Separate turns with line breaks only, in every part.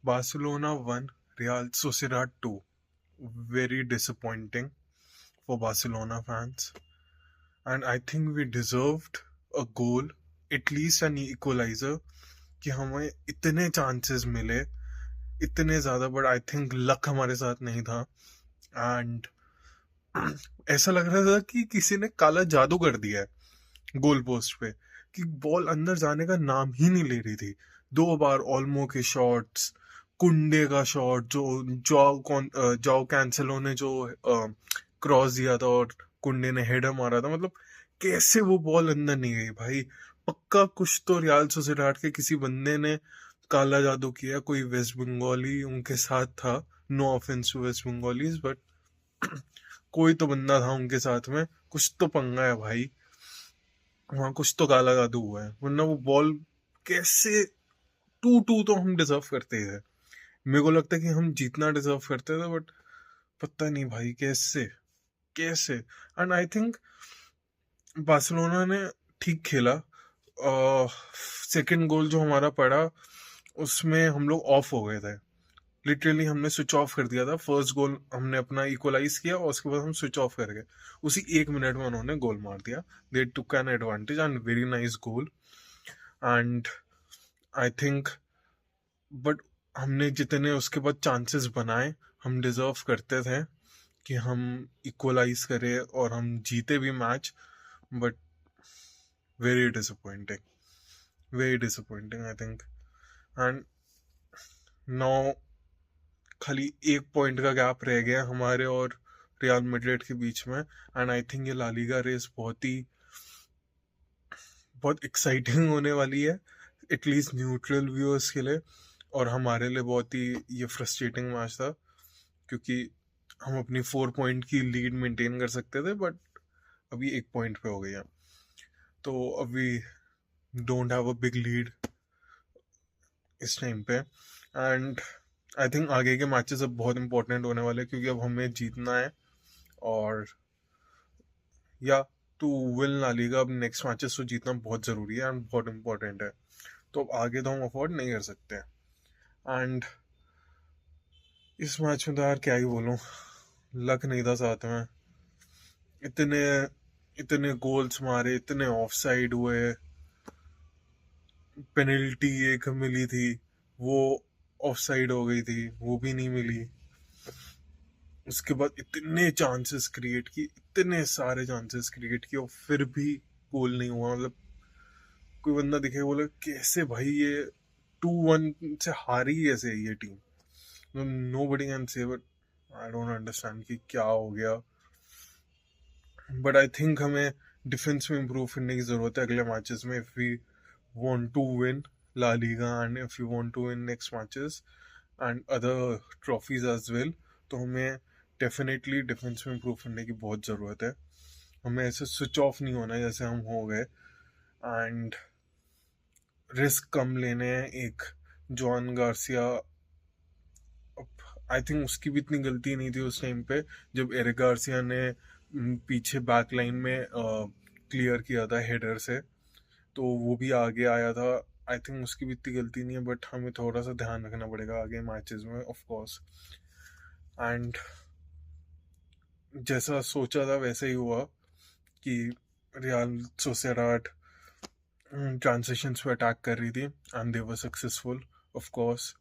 Barcelona 1, Real Sociedad 2. Very disappointing for Barcelona fans. And I think we deserved a goal, at least an equalizer, कि हमें इतने chances मिले, इतने ज़्यादा, but I think luck हमारे साथ नहीं था. एंड ऐसा लग रहा था कि किसी ने काला जादू कर दिया है गोल पोस्ट पे, कि बॉल अंदर जाने का नाम ही नहीं ले रही थी. 2 बार ओल्मो के शॉट्स, कुंडे का शॉट, जो जाओ कैंसेलो ने जो क्रॉस दिया था और कुंडे ने हेडर मारा था, मतलब कैसे वो बॉल अंदर नहीं गई भाई. पक्का कुछ तो रियाल सोसिएडाड के किसी बंदे ने काला जादू किया, कोई वेस्ट बंगाली उनके साथ था. No offence to West Bengalis, but कोई तो बंदा था उनके साथ में, कुछ तो पंगा है भाई. वहां कुछ तो काला जादू हुआ है, वरना वो बॉल कैसे. 2-2 तो हम डिजर्व करते थे. मेरे को लगता है कि हम जीतना डिजर्व करते थे, बट पता नहीं भाई कैसे कैसे. एंड आई थिंक बार्सिलोना ने ठीक खेला. सेकंड गोल जो हमारा पड़ा, उसमें हम लोग ऑफ हो गए थे. लिटरली हमने स्विच ऑफ कर दिया था. फर्स्ट गोल हमने अपना इक्वलाइज किया और उसके बाद हम स्विच ऑफ कर गए. उसी 1 मिनट में उन्होंने गोल मार दिया. They took an advantage and very nice goal. And I think, but हमने जितने उसके बाद चांसेस बनाए, हम डिजर्व करते थे कि हम इक्वलाइज करें और हम जीते भी match. But very disappointing I think. And now खाली 1 पॉइंट का गैप रह गया हमारे और रियल मैड्रिड के बीच में. एंड आई थिंक ये ला लीगा रेस बहुत एक्साइटिंग होने वाली है, एटलीस्ट न्यूट्रल व्यूअर्स के लिए. और हमारे लिए बहुत ही ये फ्रस्ट्रेटिंग मैच था, क्योंकि हम अपनी 4 पॉइंट की लीड मेंटेन कर सकते थे, बट अभी 1 पॉइंट पे हो गई है. तो अभी don't have a big lead इस टाइम पे. एंड आई थिंक आगे के मैचेस अब बहुत इंपॉर्टेंट होने वाले हैं, क्योंकि अब हमें जीतना है. और या टू विन ला लीगा, अब नेक्स्ट मैचेस तो जीतना बहुत ज़रूरी है एंड बहुत इंपॉर्टेंट है. तो अब आगे तो हम अफोर्ड नहीं कर सकते. एंड इस मैच में तो यार क्या ही बोलूं, लक नहीं था साथ में. इतने इतने गोल्स मारे, इतने ऑफसाइड हुए, पेनल्टी एक मिली थी, वो ऑफसाइड हो गई थी, वो भी नहीं मिली. उसके बाद इतने चांसेस क्रिएट किए, इतने सारे चांसेस क्रिएट किए, और फिर भी गोल नहीं हुआ. मतलब कोई बंदा दिखे बोले कैसे भाई ये 2-1 से हारी कैसे ये team. Nobody can say, but I don't understand कि क्या हो गया. बट आई थिंक हमें डिफेंस में इम्प्रूव करने की ज़रूरत है अगले मैचेस में, if we want to win La Liga and if you want to win next matches and other trophies as well. तो हमें डेफिनेटली डिफेंस में इम्प्रूव करने की बहुत ज़रूरत है. हमें ऐसे स्विच ऑफ नहीं होना है जैसे हम हो गए. एंड रिस्क कम लेने हैं. एक जॉन गार्सिया, आई थिंक उसकी भी इतनी गलती नहीं थी उस टाइम पे, जब एरिक गार्सिया ने पीछे बैक लाइन में क्लियर किया था हेडर से, तो वो भी आगे आया था. आई थिंक उसकी भी इतनी गलती नहीं है, बट हमें थोड़ा सा ध्यान रखना पड़ेगा आगे मैचेस में, ऑफ कोर्स. एंड जैसा सोचा था वैसे ही हुआ कि रियल सोसिएडाड ट्रांजिशंस पे अटैक कर रही थी and they were successful, of course.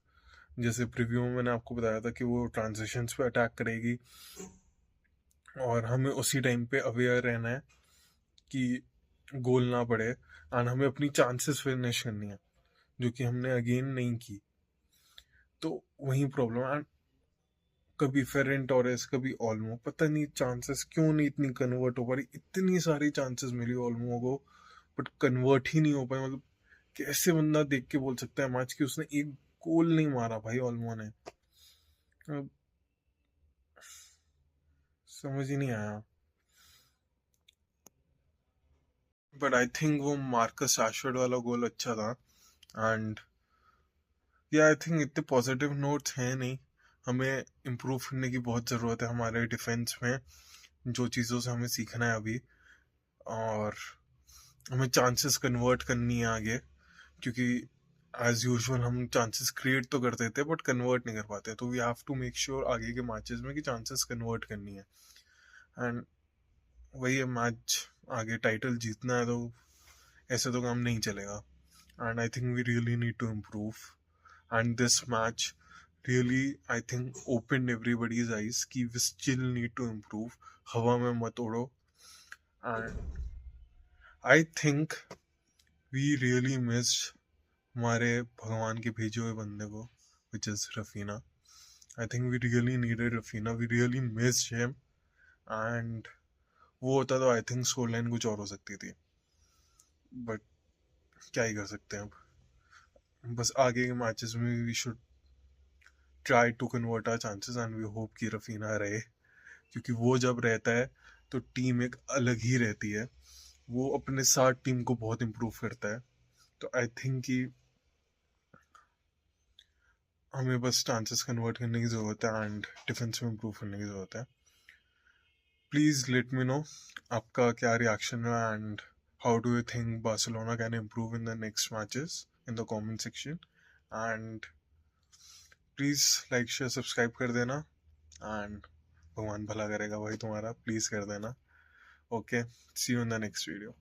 जैसे प्रीव्यू में मैंने आपको बताया था कि वो ट्रांजिशंस पे अटैक करेगी, और हमें उसी टाइम पे अवेयर रहना है कि गोल ना पड़े, एंड हमें अपनी चांसेस फिनिश करनी है, जो कि हमने अगेन नहीं की. तो वही प्रॉब्लम है. कभी फेरेन टोरेस, कभी ओल्मो, पता नहीं चांसेस क्यों नहीं इतनी कन्वर्ट हो पा रही. इतनी सारी चांसेस मिली ओल्मो को, बट कन्वर्ट ही नहीं हो पाए. मतलब कैसे बंदा देख के बोल सकता है मैच की उसने एक गोल नहीं मारा भाई ओल्मो ने. अब समझ ही नहीं आया. बट आई थिंक वो मार्कस राशफोर्ड वाला गोल अच्छा था. एंड या आई थिंक इतने पॉजिटिव नोट्स हैं नहीं. हमें इम्प्रूव करने की बहुत ज़रूरत है हमारे डिफेंस में, जो चीज़ों से हमें सीखना है अभी. और हमें चांसेस कन्वर्ट करनी है आगे, क्योंकि एज यूजुअल हम चांसेस क्रिएट तो कर देते हैं बट कन्वर्ट नहीं कर पाते, तो we have to make sure आगे के मैचेस में कि चांसेस कन्वर्ट करनी है। एंड वही है मैच, आगे टाइटल जीतना है तो ऐसे तो काम नहीं चलेगा। And I think we really need to improve, and this match really I think open everybody's eyes कि we still need to improve. हवा में मत उड़ो। And I think we really missed हमारे भगवान के भेजे हुए बंदे को, which is Raphinha. I think we really needed Raphinha, we really missed him. And वो होता तो आई थिंक स्कोर लाइन कुछ और हो सकती थी, बट क्या ही कर सकते हैं अब। बस आगे के मैचेस में we should try to convert our chances, and we hope कि रफीना रहे, क्योंकि वो जब रहता है तो टीम एक अलग ही रहती है। वो अपने साथ टीम को बहुत इम्प्रूव करता है। तो आई थिंक कि हमें बस चांसेस कन्वर्ट करने की ज़रूरत है एंड डिफेंस में इम्प्रूव करने की ज़रूरत है। प्लीज़ लेट मी नो आपका क्या रिएक्शन है, and how do you think Barcelona can improve in the next matches in the comment section. And please like share subscribe कर देना, एंड भगवान भला करेगा भाई तुम्हारा, प्लीज़ कर देना। Okay, see you in the next video.